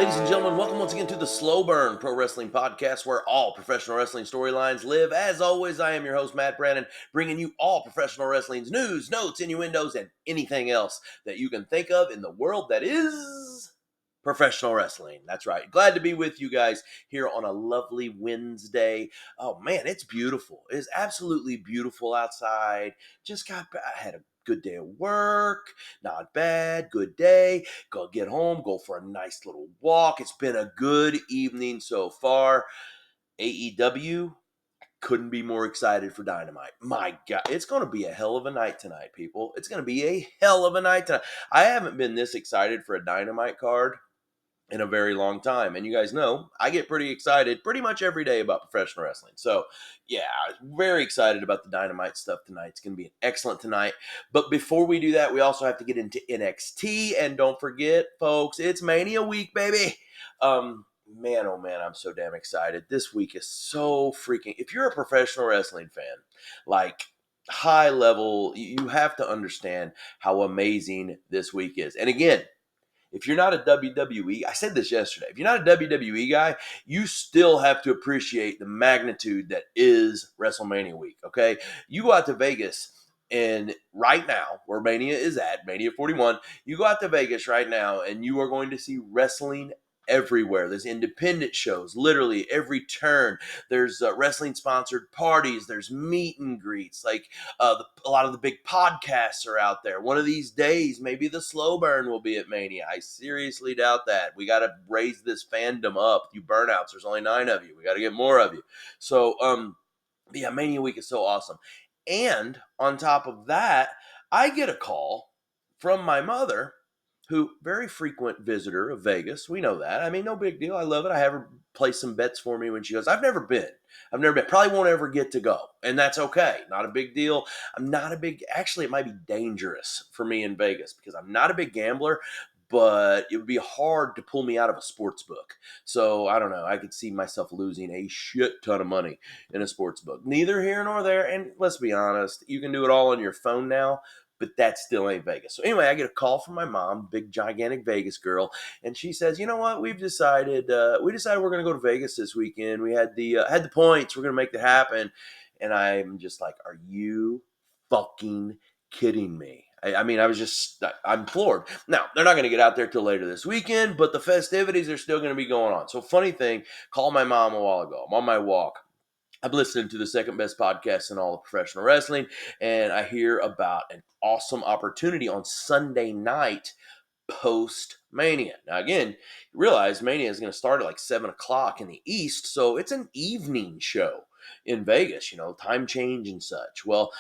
Ladies and gentlemen, welcome once again to the Slow Burn Pro Wrestling Podcast, where all professional wrestling storylines live. As always, I am your host, Matt Brandon, bringing you all professional wrestling's news, notes, innuendos, and anything else that you can think of in the world that is professional wrestling. That's right. Glad to be with you guys here on a lovely Wednesday. Oh man, it's beautiful. It is absolutely beautiful outside. I had a good day of work. Not bad. Good day. Go get home, go for a nice little walk. It's been a good evening so far. AEW, couldn't be more excited for Dynamite. My God, it's going to be a hell of a night tonight, people. It's going to be a hell of a night tonight. I haven't been this excited for a Dynamite card in a very long time. And you guys know, I get pretty excited pretty much every day about professional wrestling. So, yeah, very excited about the Dynamite stuff tonight. It's going to be an excellent tonight. But before we do that, we also have to get into NXT. And don't forget, folks, it's Mania week, baby. Man, oh man, I'm so damn excited. This week is so freaking... If you're a professional wrestling fan, like high level, you have to understand how amazing this week is. And again, if you're not a WWE, I said this yesterday, if you're not a WWE guy, you still have to appreciate the magnitude that is WrestleMania week, okay? You go out to Vegas, and right now, where Mania is at, Mania 41, you go out to Vegas right now, and you are going to see wrestling everywhere. There's independent shows, literally every turn. There's wrestling-sponsored parties. There's meet and greets. A lot of the big podcasts are out there. One of these days, maybe the Slow Burn will be at Mania. I seriously doubt that. We got to raise this fandom up. You burnouts, there's only 9 of you. We got to get more of you. So, yeah, Mania week is so awesome. And on top of that, I get a call from my mother, who very frequent visitor of Vegas. We know that. I mean, no big deal. I love it. I have her play some bets for me when she goes. I've never been. Probably won't ever get to go. And that's okay. Not a big deal. Actually, it might be dangerous for me in Vegas because I'm not a big gambler, but it would be hard to pull me out of a sports book. So I don't know. I could see myself losing a shit ton of money in a sports book. Neither here nor there. And let's be honest, you can do it all on your phone now, but that still ain't Vegas. So anyway, I get a call from my mom, big gigantic Vegas girl, and she says, "You know what? We've decided. We decided we're going to go to Vegas this weekend. We had the points. We're going to make that happen." And I'm just like, "Are you fucking kidding me?" I'm floored. Now, they're not going to get out there till later this weekend, but the festivities are still going to be going on. So funny thing, called my mom a while ago. I'm on my walk. I'm listening to the second best podcast in all of professional wrestling, and I hear about an awesome opportunity on Sunday night post Mania. Now, again, you realize Mania is going to start at like 7 o'clock in the East, so it's an evening show in Vegas, time change and such. Well,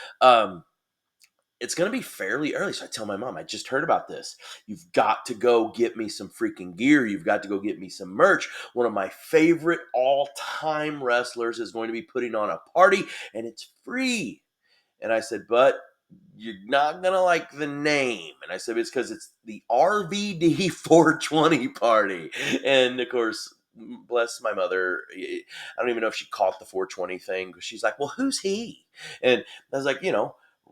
it's going to be fairly early. So I tell my mom, I just heard about this. You've got to go get me some freaking gear. You've got to go get me some merch. One of my favorite all-time wrestlers is going to be putting on a party, and it's free. And I said, but you're not going to like the name. And I said, it's because it's the RVD 420 party. And, of course, bless my mother, I don't even know if she caught the 420 thing, because she's like, well, who's he? And I was like,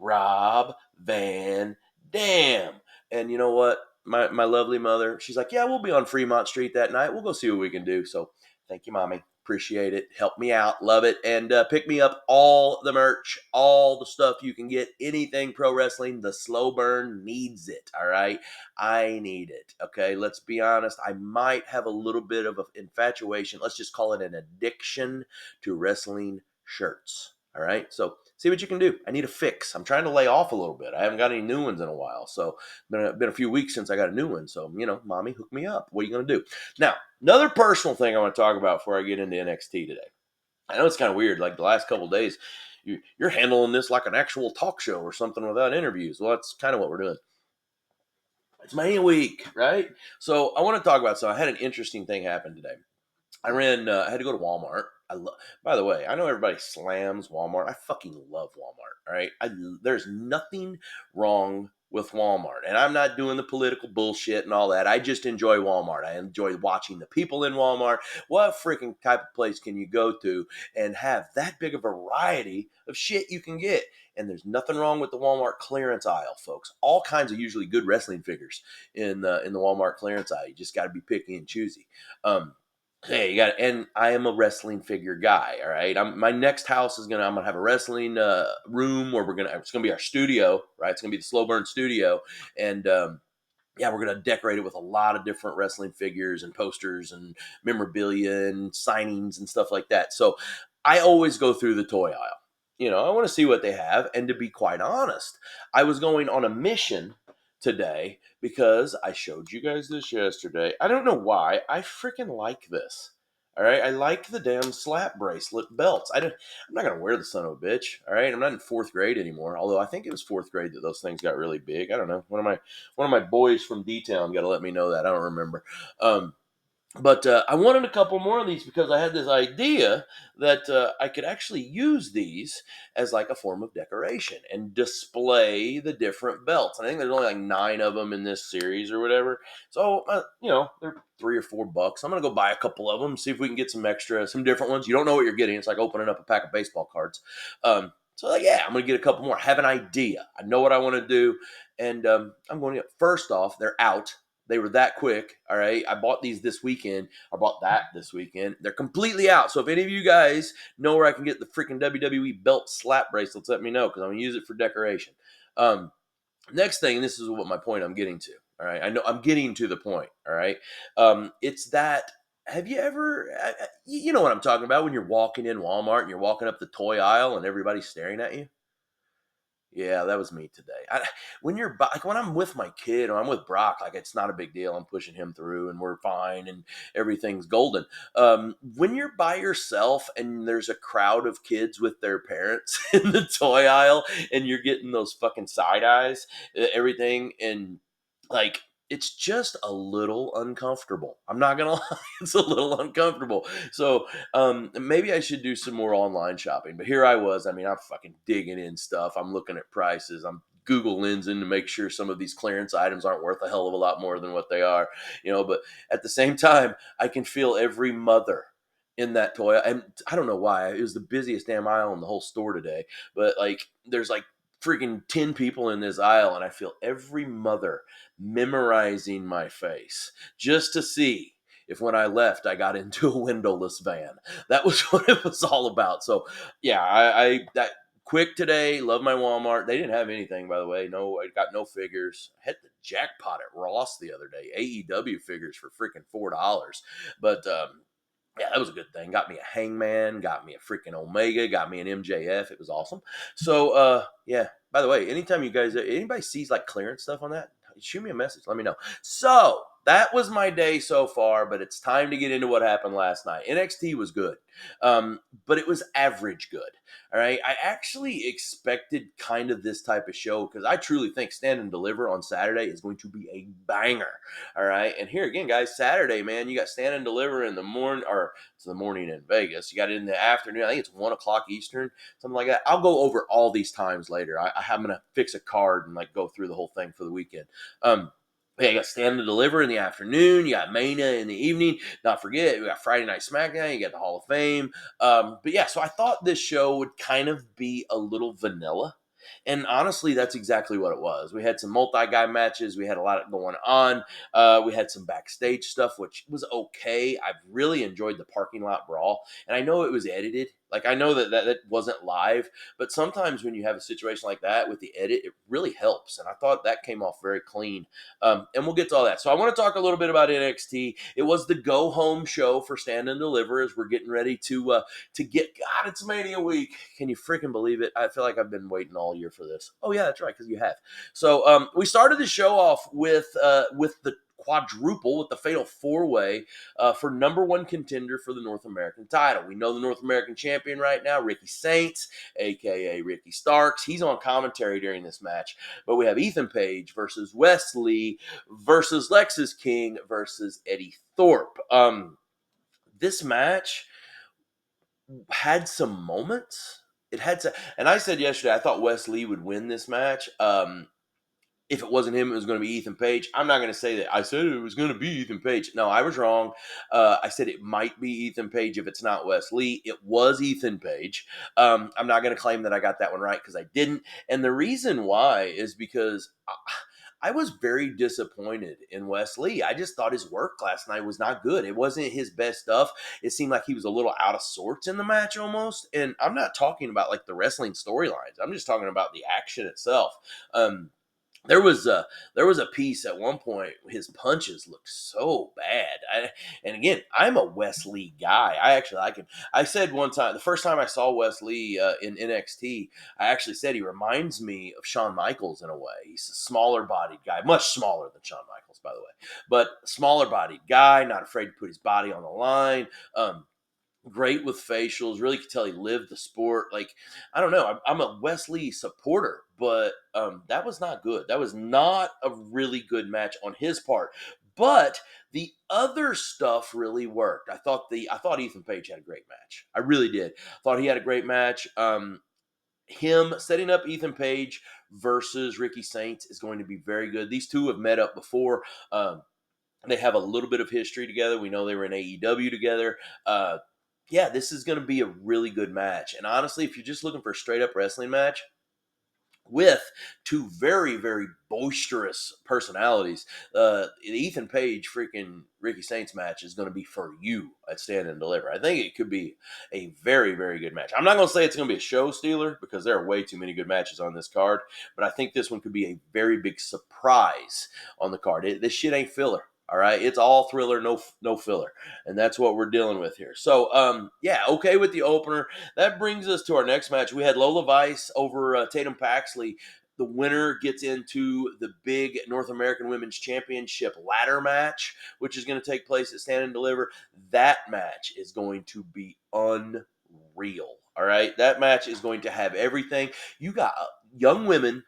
Rob Van Dam. And you know what? My lovely mother, she's like, yeah, we'll be on Fremont Street that night. We'll go see what we can do. So thank you, Mommy. Appreciate it. Help me out. Love it. And pick me up all the merch, all the stuff you can get, anything pro wrestling. The Slow Burn needs it. All right. I need it. Okay. Let's be honest. I might have a little bit of an infatuation. Let's just call it an addiction to wrestling shirts. All right. So see what you can do. I need a fix. I'm trying to lay off a little bit. I haven't got any new ones in a while. So been a few weeks since I got a new one. So, Mommy, hook me up. What are you going to do? Now, another personal thing I want to talk about before I get into NXT today. I know it's kind of weird. Like the last couple of days, you're handling this like an actual talk show or something without interviews. Well, that's kind of what we're doing. It's Mania week, right? So I want to talk about, so I had an interesting thing happen today. I had to go to Walmart. By the way, I know everybody slams Walmart. I fucking love Walmart. All right. There's nothing wrong with Walmart. And I'm not doing the political bullshit and all that. I just enjoy Walmart. I enjoy watching the people in Walmart. What freaking type of place can you go to and have that big of a variety of shit you can get? And there's nothing wrong with the Walmart clearance aisle, folks. All kinds of usually good wrestling figures in the Walmart clearance aisle. You just got to be picky and choosy. Hey, you got, and I am a wrestling figure guy. All right, my next house I'm gonna have a wrestling room where it's gonna be our studio. Right, it's gonna be the Slow Burn studio, and yeah, we're gonna decorate it with a lot of different wrestling figures and posters and memorabilia and signings and stuff like that. So I always go through the toy aisle. I want to see what they have. And to be quite honest, I was going on a mission today because I showed you guys this yesterday. I don't know why. I freaking like this. All right, I like the damn slap bracelet belts. I'm not gonna wear the son of a bitch. All right, I'm not in fourth grade anymore. Although I think it was fourth grade that those things got really big. I don't know. One of my boys from D-Town got to let me know that. I don't remember. But I wanted a couple more of these because I had this idea that I could actually use these as like a form of decoration and display the different belts. And I think there's only like 9 of them in this series or whatever. So, they're $3 or $4. I'm going to go buy a couple of them, see if we can get some different ones. You don't know what you're getting. It's like opening up a pack of baseball cards. So, yeah, I'm going to get a couple more. I have an idea. I know what I want to do. And I'm going to first off, they're out. They were that quick. All right. I bought these this weekend. I bought that this weekend. They're completely out. So if any of you guys know where I can get the freaking WWE belt slap bracelets, let me know because I'm going to use it for decoration. Next thing, and this is what my point I'm getting to. All right. I know I'm getting to the point. All right. It's that. Have you ever, you know what I'm talking about when you're walking in Walmart and you're walking up the toy aisle and everybody's staring at you? Yeah, that was me today. When I'm with my kid or I'm with Brock, like it's not a big deal. I'm pushing him through and we're fine and everything's golden. When you're by yourself and there's a crowd of kids with their parents in the toy aisle and you're getting those fucking side eyes, everything, and like it's just a little uncomfortable. I'm not gonna lie, it's a little uncomfortable. So maybe I should do some more online shopping. But here I was. I mean, I'm fucking digging in stuff. I'm looking at prices. I'm Google lensing to make sure some of these clearance items aren't worth a hell of a lot more than what they are. But at the same time, I can feel every mother in that toy. And I don't know why. It was the busiest damn aisle in the whole store today. But like, there's like freaking 10 people in this aisle, and I feel every mother memorizing my face just to see if when I left I got into a windowless van. That was what it was all about. So yeah, I that quick today. Love my Walmart. They didn't have anything, by the way. No, I got no figures. I hit the jackpot at Ross the other day. AEW figures for freaking $4. But yeah, that was a good thing. Got me a Hangman, got me a freaking Omega, got me an MJF. It was awesome. So yeah. By the way, anytime anybody sees like clearance stuff on that, shoot me a message. Let me know. So that was my day so far, but it's time to get into what happened last night. NXT was good, but it was average good. All right. I actually expected kind of this type of show because I truly think Stand and Deliver on Saturday is going to be a banger. All right. And here again, guys, Saturday, man, you got Stand and Deliver in the morning, or it's the morning in Vegas. You got it in the afternoon. I think it's 1 o'clock Eastern, something like that. I'll go over all these times later. I'm going to fix a card and like go through the whole thing for the weekend. Yeah, you got Stand and Deliver in the afternoon. You got Mania in the evening. Not forget, we got Friday Night SmackDown. You got the Hall of Fame. But yeah, so I thought this show would kind of be a little vanilla. And honestly, that's exactly what it was. We had some multi-guy matches. We had a lot going on. We had some backstage stuff, which was okay. I really enjoyed the parking lot brawl. And I know it was edited. Like, I know that wasn't live. But sometimes when you have a situation like that with the edit, it really helps. And I thought that came off very clean. And we'll get to all that. So I want to talk a little bit about NXT. It was the go home show for Stand and Deliver as we're getting ready to get. God, it's Mania week. Can you freaking believe it? I feel like I've been waiting all year for this. Oh yeah, that's right, because you have. So we started the show off with the quadruple, with the fatal 4-way for number one contender for the North American title. We know the North American champion right now, Ricky Saints, aka Ricky Starks. He's on commentary during this match. But we have Ethan Page versus Wesley versus Lexus King versus Eddie Thorpe. This match had some moments. It had to, and I said yesterday I thought Wesley would win this match. if it wasn't him, it was going to be Ethan Page. I'm not going to say that I said it was going to be Ethan Page. No, I was wrong. I said it might be Ethan Page if it's not Wes Lee. It was Ethan Page. I'm not going to claim that I got that one right because I didn't. And the reason why is because I was very disappointed in Wes Lee. I just thought his work last night was not good. It wasn't his best stuff. It seemed like he was a little out of sorts in the match almost. And I'm not talking about like the wrestling storylines. I'm just talking about the action itself. Um, there was a piece at one point. His punches looked so bad. And again, I'm a Wes Lee guy. I actually like him. I said one time, the first time I saw Wes Lee in NXT, I actually said he reminds me of Shawn Michaels in a way. He's a smaller bodied guy, much smaller than Shawn Michaels, by the way, but smaller bodied guy, not afraid to put his body on the line. Great with facials. Really could tell he lived the sport. Like, I don't know. I'm a Wes Lee supporter, but that was not good. That was not a really good match on his part. But the other stuff really worked. I thought Ethan Page had a great match. I really did. Thought he had a great match. Him setting up Ethan Page versus Ricky Saints is going to be very good. These two have met up before. They have a little bit of history together. We know they were in AEW together. Yeah, this is going to be a really good match. And honestly, if you're just looking for a straight up wrestling match with two very, very boisterous personalities, the Ethan Page freaking Ricky Saints match is going to be for you at Stand and Deliver. I think it could be a very, very good match. I'm not going to say it's going to be a show stealer because there are way too many good matches on this card, but I think this one could be a very big surprise on the card. This shit ain't filler. All right, it's all thriller, no filler, and that's what we're dealing with here. So, yeah, okay with the opener. That brings us to our next match. We had Lola Vice over Tatum Paxley. The winner gets into the big North American Women's Championship ladder match, which is going to take place at Stand and Deliver. That match is going to be unreal. All right, that match is going to have everything. You got young women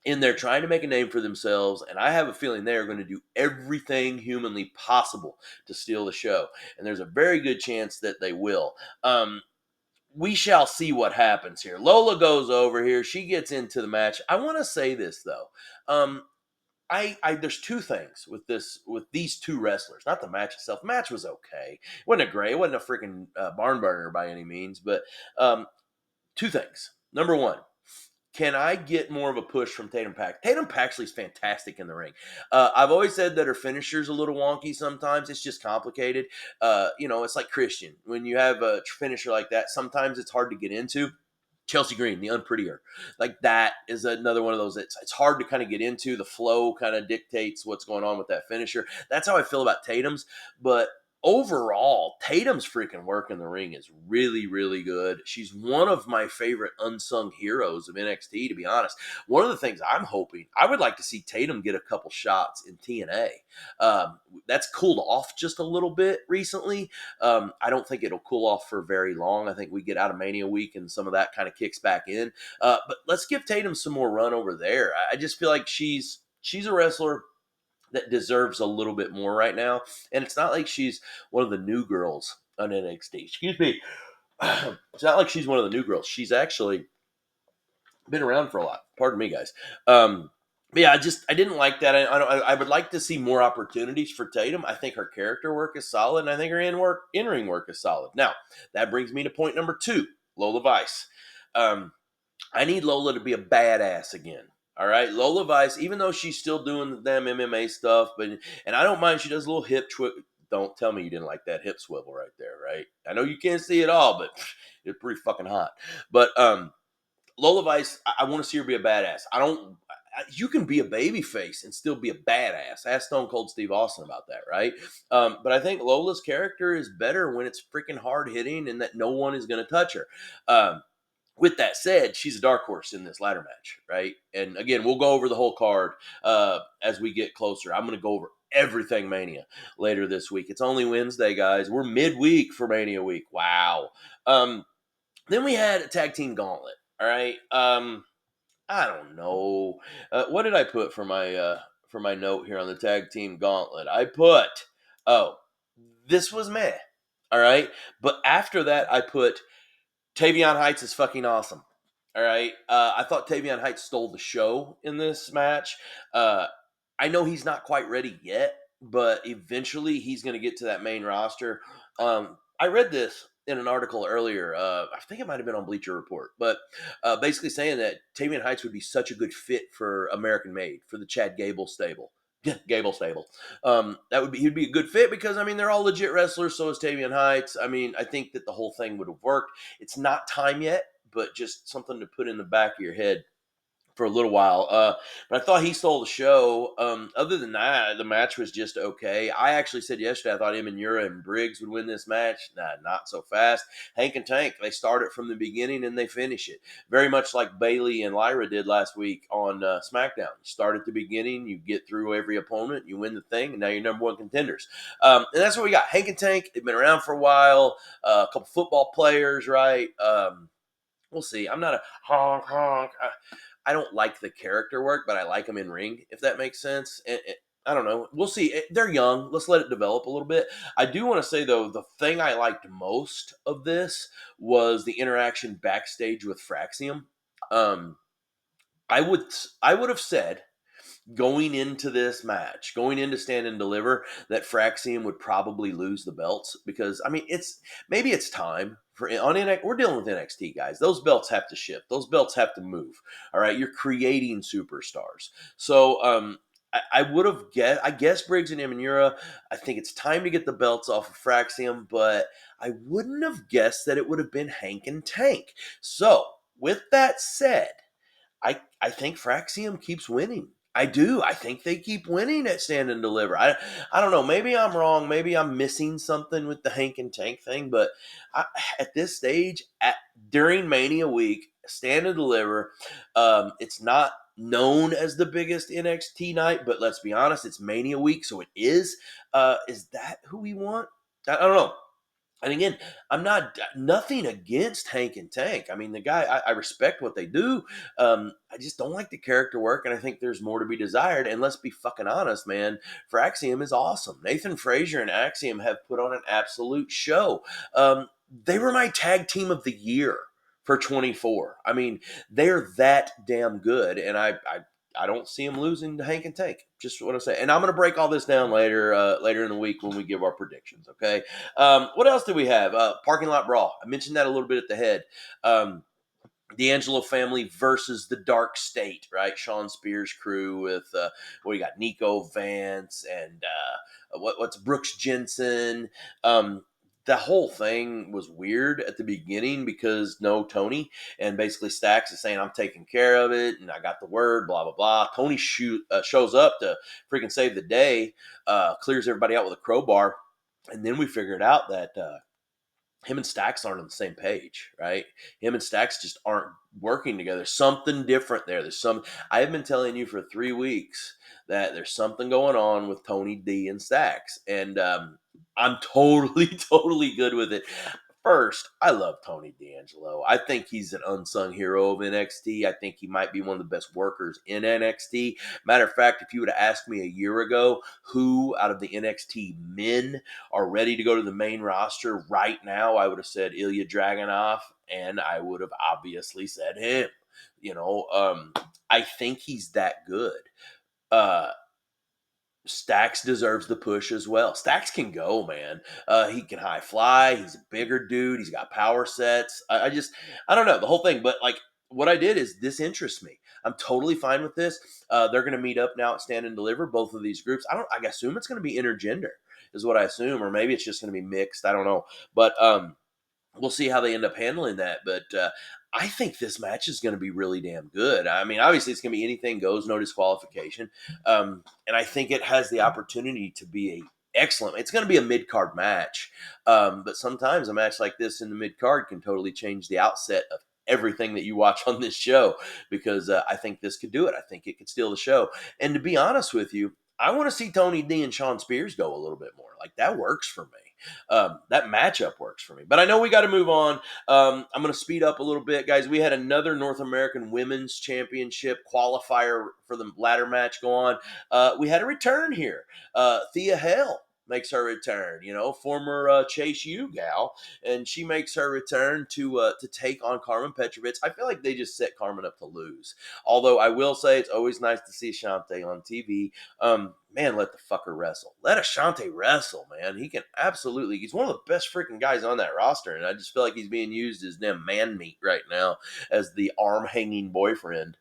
in there trying to make a name for themselves, and I have a feeling they are going to do everything humanly possible to steal the show, and there's a very good chance that they will. We shall see what happens here. Lola goes over here. She gets into the match. I want to say this though. I there's two things with these two wrestlers. Not the match itself. The match was okay. It wasn't a great. It wasn't a freaking barn burner by any means. But two things. Number one, can I get more of a push from Tatum Paxley? Tatum Paxley's fantastic in the ring. I've always said that her finisher's a little wonky sometimes. It's just complicated. It's like Christian. When you have a finisher like that, sometimes it's hard to get into. Chelsea Green, the unprettier. Like that is another one of those. It's hard to kind of get into. The flow kind of dictates what's going on with that finisher. That's how I feel about Tatum's. But overall, Tatum's freaking work in the ring is really, really good. She's one of my favorite unsung heroes of NXT, to be honest. One of the things I'm hoping, I would like to see Tatum get a couple shots in TNA. That's cooled off just a little bit recently. I don't think it'll cool off for very long. I think we get out of Mania week and some of that kind of kicks back in. But let's give Tatum some more run over there. I just feel like she's a wrestler that deserves a little bit more right now. And it's not like she's one of the new girls on NXT. Excuse me. It's not like she's one of the new girls. She's actually been around for a lot. Pardon me, guys. But yeah, I didn't like that. I would like to see more opportunities for Tatum. I think her character work is solid, and I think her in-ring work is solid. Now, that brings me to point number 2, Lola Vice. I need Lola to be a badass again. All right, Lola Vice, even though she's still doing them MMA stuff, and I don't mind, she does a little hip twist. Don't tell me you didn't like that hip swivel right there, right? I know you can't see it all, but it's pretty fucking hot. But Lola Vice, I want to see her be a badass. You can be a baby face and still be a badass. Ask Stone Cold Steve Austin about that, right? But I think Lola's character is better when it's freaking hard hitting and that no one is going to touch her. With that said, she's a dark horse in this ladder match, right? And again, we'll go over the whole card as we get closer. I'm going to go over everything Mania later this week. It's only Wednesday, guys. We're midweek for Mania week. Wow. Then we had a tag team gauntlet. All right. I don't know. What did I put for my note here on the tag team gauntlet? I put, this was meh. All right. But after that, I put Tavion Heights is fucking awesome. All right. I thought Tavion Heights stole the show in this match. Uh, I know he's not quite ready yet, but eventually he's going to get to that main roster. I read this in an article earlier. I think it might have been on Bleacher Report, but basically saying that Tavion Heights would be such a good fit for American Made, for the Chad Gable stable. Gable stable. He'd be a good fit because I mean they're all legit wrestlers. So is Tavion Heights. I mean I think that the whole thing would have worked. It's not time yet, but just something to put in the back of your head for a little while. But I thought he stole the show. Other than that, the match was just okay. I actually said yesterday I thought him and Ura and Briggs would win this match. Nah, not so fast. Hank and Tank, they start it from the beginning and they finish it. Very much like Bailey and Lyra did last week on SmackDown. You start at the beginning, you get through every opponent, you win the thing, and now you're number one contenders. And that's what we got. Hank and Tank, they've been around for a while. A couple football players, right? We'll see. I'm not a honk honk. I don't like the character work, but I like them in ring, if that makes sense. I don't know. We'll see. They're young. Let's let it develop a little bit. I do want to say, though, the thing I liked most of this was the interaction backstage with Fraxium. Um, I would I would have said going into this match, going into Stand and Deliver, that Fraxium would probably lose the belts because I mean it's time for on NXT. We're dealing with NXT guys. Those belts have to shift. Those belts have to move. All right, you're creating superstars. So I would have guessed. I guess Briggs and Emanura. I think it's time to get the belts off of Fraxium, but I wouldn't have guessed that it would have been Hank and Tank. So with that said. I think Fraxium keeps winning. I do. I think they keep winning at Stand and Deliver. I don't know. Maybe I'm wrong. Maybe I'm missing something with the Hank and Tank thing. But at this stage, during Mania week, Stand and Deliver, it's not known as the biggest NXT night, but let's be honest, it's Mania week, so it is. Is that who we want? I don't know. And again, I'm not nothing against Hank and Tank. I mean, the guy, I respect what they do. I just don't like the character work, and I think there's more to be desired. And let's be fucking honest, man. Fraxium is awesome. Nathan Frazier and Axiom have put on an absolute show. They were my tag team of the year for 24. I mean, they're that damn good, and I don't see him losing to Hank and Tank. Just what I say. And I'm going to break all this down later in the week when we give our predictions. Okay. What else do we have? Parking lot brawl. I mentioned that a little bit at the head. D'Angelo family versus the Dark State, right? Sean Spears' crew with you got Nico Vance and what's Brooks Jensen. The whole thing was weird at the beginning because no Tony, and basically Stacks is saying I'm taking care of it and I got the word, blah blah blah. Tony shows up to freaking save the day, clears everybody out with a crowbar, and then we figured out that him and Stacks aren't on the same page, right? Him and Stacks just aren't working together. Something different there. I have been telling you for 3 weeks that there's something going on with Tony D and Stacks, and I'm totally, totally good with it. First, I love Tony D'Angelo. I think he's an unsung hero of NXT. I think he might be one of the best workers in NXT. Matter of fact, if you would have asked me a year ago who out of the NXT men are ready to go to the main roster right now, I would have said Ilya Dragunov, and I would have obviously said him. I think he's that good. Uh, Stacks deserves the push as well. Stacks can go, man. He can high fly. He's a bigger dude. He's got power sets. I don't know the whole thing, but like what I did is this interests me. I'm totally fine with this. They're going to meet up now at Stand and Deliver. Both of these groups. I assume it's going to be intergender, is what I assume, or maybe it's just going to be mixed. I don't know, but we'll see how they end up handling that. But I think this match is going to be really damn good. I mean, obviously, it's going to be anything goes, no disqualification. And I think it has the opportunity to be excellent. It's going to be a mid card match. But sometimes a match like this in the mid card can totally change the outset of everything that you watch on this show because I think this could do it. I think it could steal the show. And to be honest with you, I want to see Tony D and Sean Spears go a little bit more. Like that works for me. That matchup works for me. But I know we got to move on. I'm going to speed up a little bit, guys. We had another North American Women's Championship qualifier for the ladder match go on. We had a return here. Thea Hale makes her return. Former Chase U gal, and she makes her return to take on Carmen Petrovich. I feel like they just set Carmen up to lose. Although I will say it's always nice to see Shante on TV. Man, let the fucker wrestle. Let Ashante wrestle, man. He can absolutely. He's one of the best freaking guys on that roster, and I just feel like he's being used as damn man meat right now as the arm hanging boyfriend.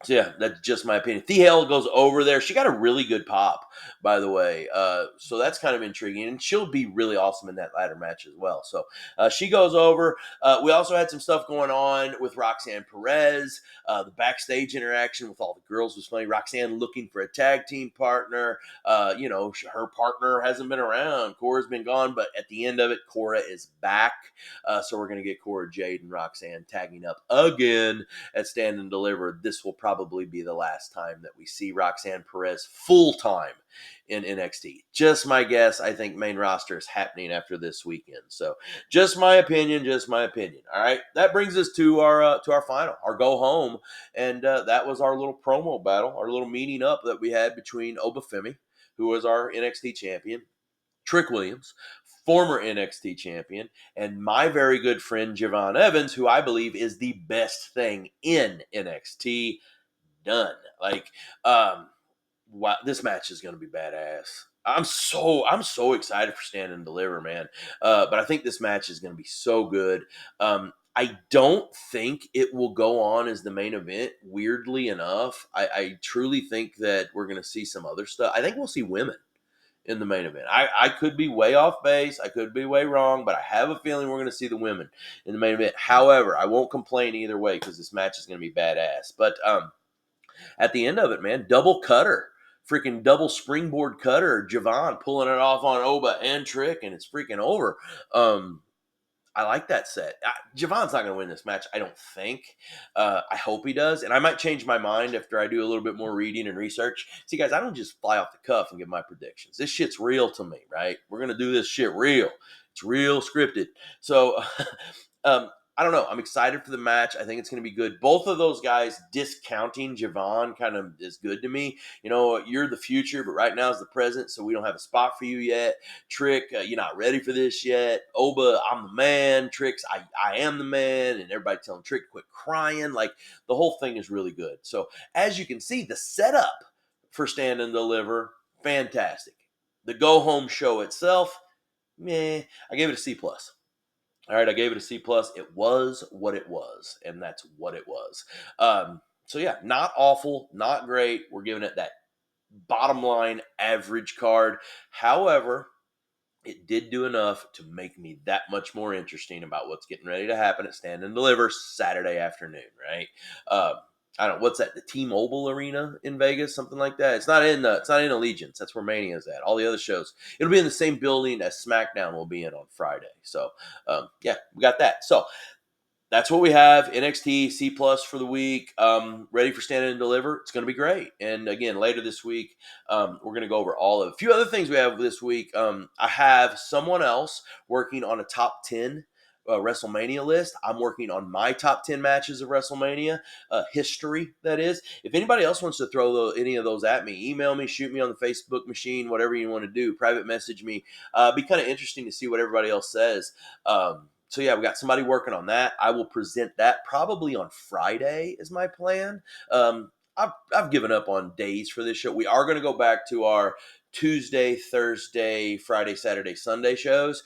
So yeah, that's just my opinion. Hale goes over there. She got a really good pop, by the way. So that's kind of intriguing, and she'll be really awesome in that ladder match as well. So she goes over. We also had some stuff going on with Roxanne Perez. The backstage interaction with all the girls was funny. Roxanne looking for a tag team partner. Her partner hasn't been around. Cora's been gone, but at the end of it, Cora is back. So we're gonna get Cora Jade and Roxanne tagging up again at Stand and Deliver. This will probably be the last time that we see Roxanne Perez full time in NXT. Just my guess. I think main roster is happening after this weekend. So just my opinion. Just my opinion. All right, that brings us to our final, our go home, and that was our little promo battle, our little meeting up that we had between Obafemi, who was our NXT champion, Trick Williams, former NXT champion, and my very good friend Javon Evans, who I believe is the best thing in NXT done. Wow, this match is going to be badass. I'm so excited for Stand and Deliver, man. But I think this match is going to be so good. I don't think it will go on as the main event. Weirdly enough, I truly think that we're going to see some other stuff. I think we'll see women in the main event. I could be way off base. I could be way wrong, but I have a feeling we're going to see the women in the main event. However, I won't complain either way because this match is going to be badass. But at the end of it, man, double cutter. Freaking double springboard cutter. Javon pulling it off on Oba and Trick, and it's freaking over. I like that set. Javon's not going to win this match, I don't think. I hope he does. And I might change my mind after I do a little bit more reading and research. See, guys, I don't just fly off the cuff and give my predictions. This shit's real to me, right? We're going to do this shit real. It's real scripted. So, I don't know. I'm excited for the match. I think it's going to be good. Both of those guys discounting Javon kind of is good to me. You're the future, but right now is the present, so we don't have a spot for you yet. Trick, you're not ready for this yet. Oba, I'm the man. Tricks, I am the man. And everybody telling Trick to quit crying. Like, the whole thing is really good. So, as you can see, the setup for Stand and Deliver, fantastic. The go-home show itself, meh. I gave it a C+. All right, I gave it a C+. It was what it was, and that's what it was. So, yeah, not awful, not great. We're giving it that bottom line average card. However, it did do enough to make me that much more interesting about what's getting ready to happen at Stand and Deliver Saturday afternoon, right? I don't know, what's that, the T-Mobile Arena in Vegas, something like that. It's not in Allegiance. That's where Mania's at. All the other shows, it'll be in the same building as SmackDown will be in on Friday. So, yeah, we got that. So that's what we have. NXT C+ for the week. Ready for Stand and Deliver. It's going to be great. And again, later this week, we're going to go over all of it. A few other things we have this week. I have someone else working on a top 10 WrestleMania list. I'm working on my top 10 matches of WrestleMania history, that is. If anybody else wants to throw any of those at me, email me, shoot me on the Facebook machine, whatever you want to do. Private message me. Be kind of interesting to see what everybody else says. So yeah, we got somebody working on that. I will present that probably on Friday is my plan. I've given up on days for this show. We are going to go back to our Tuesday, Thursday, Friday, Saturday, Sunday shows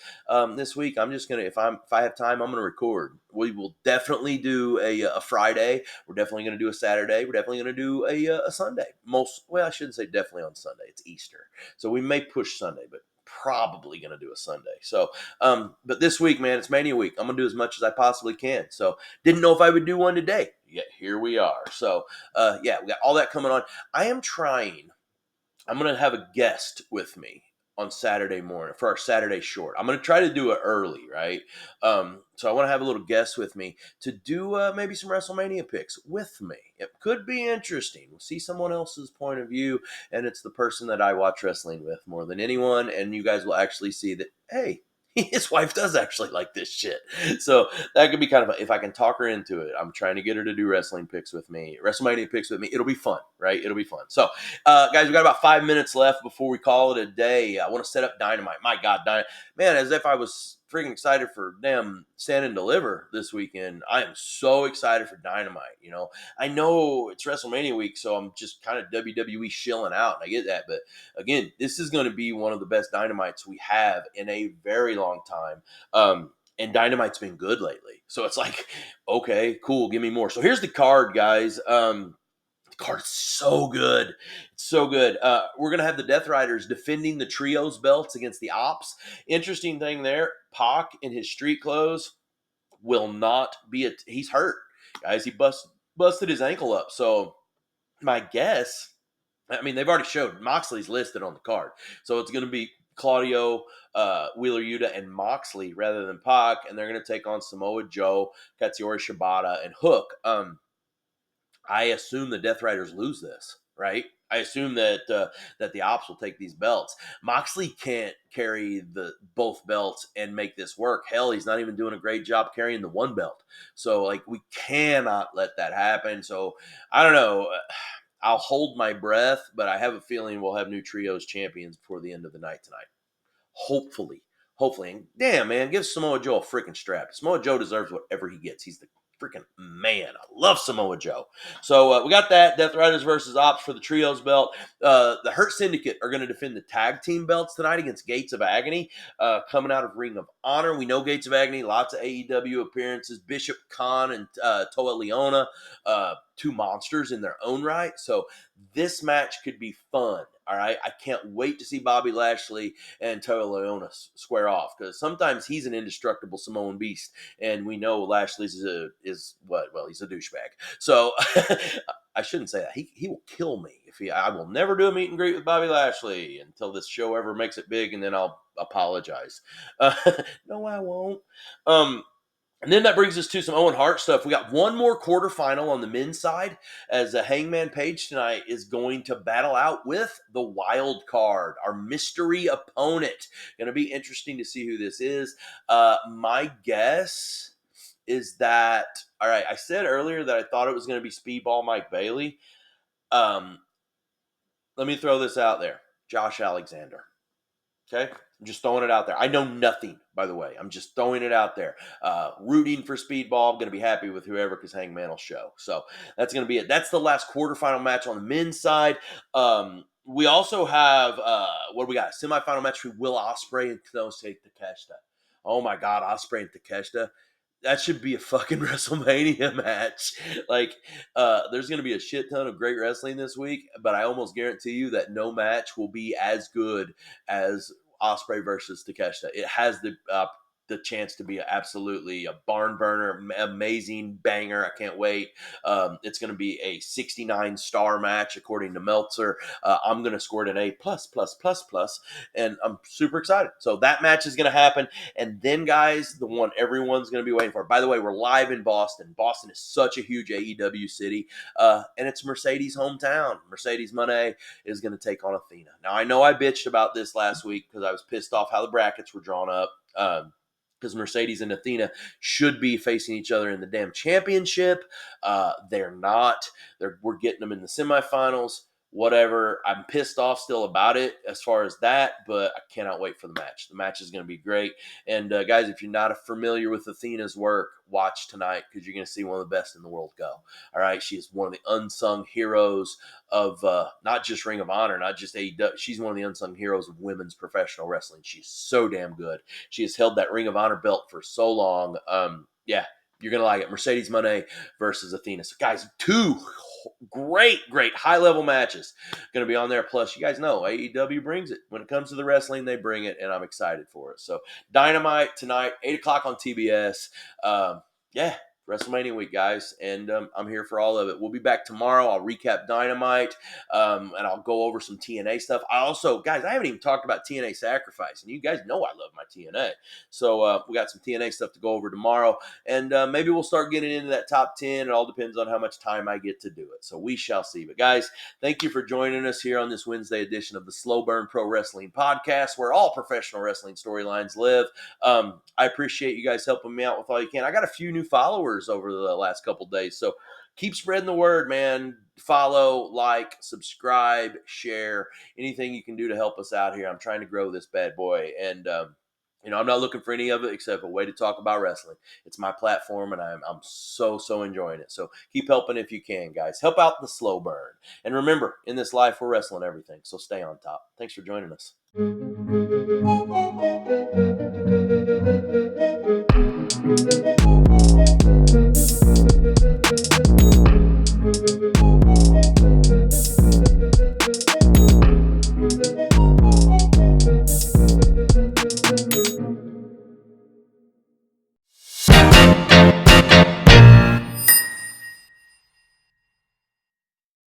this week. I'm just gonna, if I have time, I'm gonna record. We will definitely do a Friday. We're definitely gonna do a Saturday. We're definitely gonna do a Sunday. I shouldn't say definitely on Sunday. It's Easter, so we may push Sunday, but probably gonna do a Sunday. So, but this week, man, it's Mania week. I'm gonna do as much as I possibly can. So, didn't know if I would do one today. Yet here we are. So, yeah, we got all that coming on. I'm going to have a guest with me on Saturday morning for our Saturday short. I'm going to try to do it early, right? So I want to have a little guest with me to do maybe some WrestleMania picks with me. It could be interesting. We'll see someone else's point of view, and it's the person that I watch wrestling with more than anyone, and you guys will actually see that, hey, his wife does actually like this shit. So that could be kind of, if I can talk her into it. I'm trying to get her to do wrestling picks with me, WrestleMania picks with me. It'll be fun, right? It'll be fun. So, guys, we got about 5 minutes left before we call it a day. I want to set up Dynamite. My God, Dynamite. Man, as if I was freaking excited for damn Stand and Deliver this weekend. I am so excited for Dynamite. I know it's WrestleMania week, so I'm just kind of WWE shilling out, and I get that. But again, this is going to be one of the best Dynamites we have in a very long time. And Dynamite's been good lately. So it's like, okay, cool, give me more. So here's the card, guys. The card's so good. It's so good. We're going to have the Death Riders defending the Trios belts against the Ops. Interesting thing there, Pac in his street clothes will not be he's hurt. Guys, he busted his ankle up. So my guess, I mean, they've already showed Moxley's listed on the card. So it's going to be Claudio, Wheeler Yuta, and Moxley rather than Pac, and they're going to take on Samoa Joe, Katsuyori Shibata, and Hook. I assume the Death Riders lose this, right? I assume that the Ops will take these belts. Moxley can't carry both belts and make this work. Hell, he's not even doing a great job carrying the one belt. So, like, we cannot let that happen. So, I don't know. I'll hold my breath, but I have a feeling we'll have new trios champions before the end of the night tonight. Hopefully. Hopefully. And damn, man, give Samoa Joe a freaking strap. Samoa Joe deserves whatever he gets. He's the freaking man. I love Samoa Joe. So we got that. Death Riders versus Ops for the Trios belt. The Hurt Syndicate are going to defend the tag team belts tonight against Gates of Agony, coming out of Ring of Honor. We know Gates of Agony, lots of AEW appearances. Bishop Khan and Toa Leona, two monsters in their own right. So this match could be fun. All right. I can't wait to see Bobby Lashley and Toa Leona square off, because sometimes he's an indestructible Samoan beast, and we know Lashley's is what? Well, he's a douchebag. So I shouldn't say that. He will kill me if I will never do a meet and greet with Bobby Lashley until this show ever makes it big, and then I'll apologize. No, I won't. And then that brings us to some Owen Hart stuff. We got one more quarterfinal on the men's side, as Hangman Page tonight is going to battle out with the wild card, our mystery opponent. Going to be interesting to see who this is. My guess is that, all right, I said earlier that I thought it was going to be Speedball Mike Bailey. Let me throw this out there. Josh Alexander. Okay? I'm just throwing it out there. I know nothing, by the way. I'm just throwing it out there. Rooting for Speedball. I'm going to be happy with whoever, because Hangman will show. So that's going to be it. That's the last quarterfinal match on the men's side. We also have, what do we got? A semifinal match with Will Ospreay and Konosuke Takeshita. Oh my God, Ospreay and Takeshita. That should be a fucking WrestleMania match. Like, there's going to be a shit ton of great wrestling this week, but I almost guarantee you that no match will be as good as Ospreay versus Takeshita. It has the chance to be absolutely a barn burner, amazing banger. I can't wait. It's going to be a 69 star match according to Meltzer. I'm going to score it an A plus, and I'm super excited. So that match is going to happen. And then, guys, the one everyone's going to be waiting for. By the way, we're live in Boston. Boston is such a huge AEW city, and it's Mercedes' hometown. Mercedes Moné is going to take on Athena. Now, I know I bitched about this last week because I was pissed off how the brackets were drawn up. Because Mercedes and Athena should be facing each other in the damn championship. They're not. We're getting them in the semifinals. Whatever. I'm pissed off still about it as far as that, but I cannot wait for the match. The match is going to be great. And guys, if you're not familiar with Athena's work, watch tonight, because you're going to see one of the best in the world go. All right. She is one of the unsung heroes of not just Ring of Honor, not just AEW. She's one of the unsung heroes of women's professional wrestling. She's so damn good. She has held that Ring of Honor belt for so long. Yeah, you're going to like it. Mercedes Moné versus Athena. So, guys, two great high-level matches going to be on there. Plus, you guys know AEW brings it. When it comes to the wrestling, they bring it, and I'm excited for it. So, Dynamite tonight, 8 o'clock on TBS. Yeah, WrestleMania week, guys, and I'm here for all of it. We'll be back tomorrow. I'll recap Dynamite, and I'll go over some TNA stuff. I also, guys, I haven't even talked about TNA Sacrifice, and you guys know I love my TNA. So we got some TNA stuff to go over tomorrow, and maybe we'll start getting into that top 10. It all depends on how much time I get to do it. So we shall see. But guys, thank you for joining us here on this Wednesday edition of the Slow Burn Pro Wrestling Podcast, where all professional wrestling storylines live. I appreciate you guys helping me out with all you can. I got a few new followers over the last couple days, so keep spreading the word, man. Follow, like, subscribe, share, anything you can do to help us out here. I'm trying to grow this bad boy, and I'm not looking for any of it except a way to talk about wrestling. It's my platform, and I'm so enjoying it. So keep helping if you can, guys. Help out the slow burn, and remember, in this life, we're wrestling everything. So stay on top. Thanks for joining us.